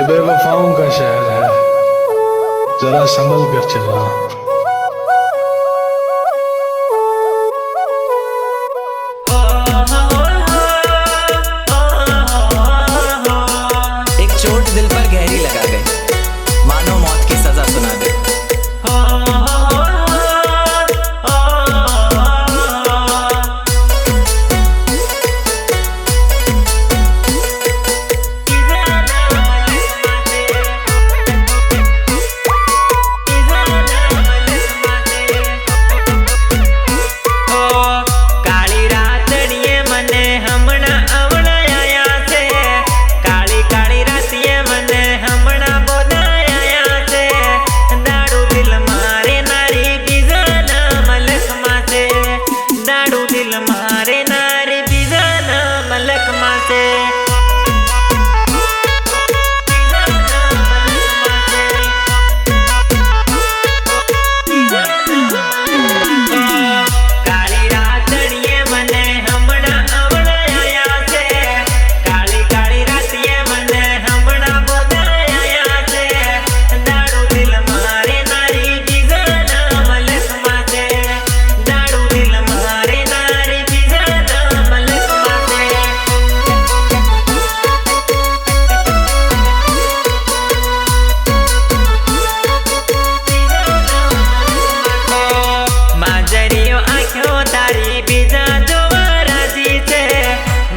बेवफाओं का शहर है, जरा संभल कर चलना। एक चोट दिल पर गहरी लगा गई, मानो मौत की सजा सुना दे।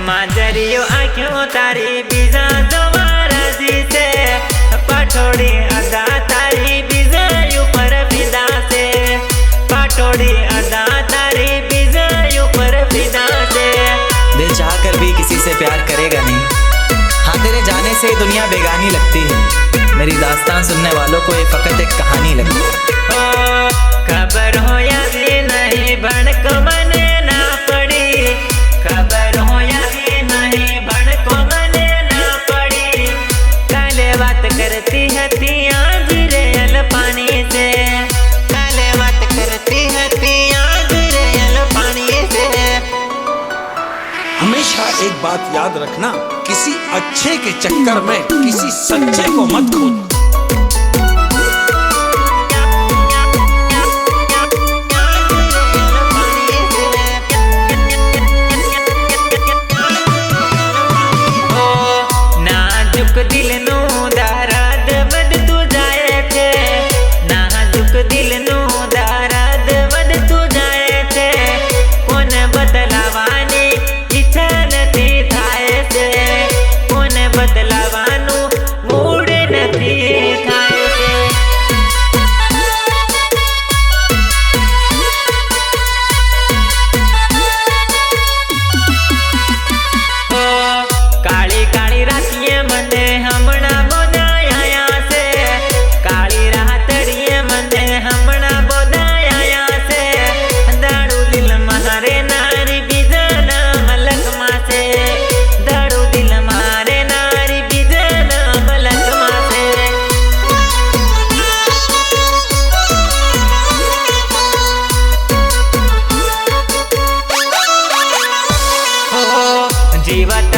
माजरियो आँखों तारी बीजा दोबारा जी से, पटोड़ी अदा तारी बीजा ऊपर फिदा से, पटोड़ी अदा तारी बीजा ऊपर फिदा से। दिल चाह कर भी किसी से प्यार करेगा नहीं, हाँ तेरे जाने से दुनिया बेगानी लगती है। मेरी दास्तान सुनने वालों को ये फकत एक कहानी लगती है। खबर हो या भी नहीं भड़को मने ना पड़ी, खबर हो या भी नहीं भड़को मने ना पड़ी। काले बात करती है तिया गिरेल पानी से, काले बात करती है तिया गिरेल पानी से। हमेशा एक बात याद रखना, किसी अच्छे के चक्कर में किसी सच्चे को मत खोना। दिल नू दाराद बद तू जाए थे, नाजुक दिल नू दाराद बद तू जाए थे। कोन बदलावानी इच्छा नथी थाए छे, कोन बदलावानू मूड नथी थाए छे। काली काली रातिये मने हमणा बोधाया से, काली रातड़िये मने हमणा बोधाया से। दारू दिल मारे नारी बीजना मलक मासे, दारू दिल मारे नारी बीजना मलक मासे। जीवत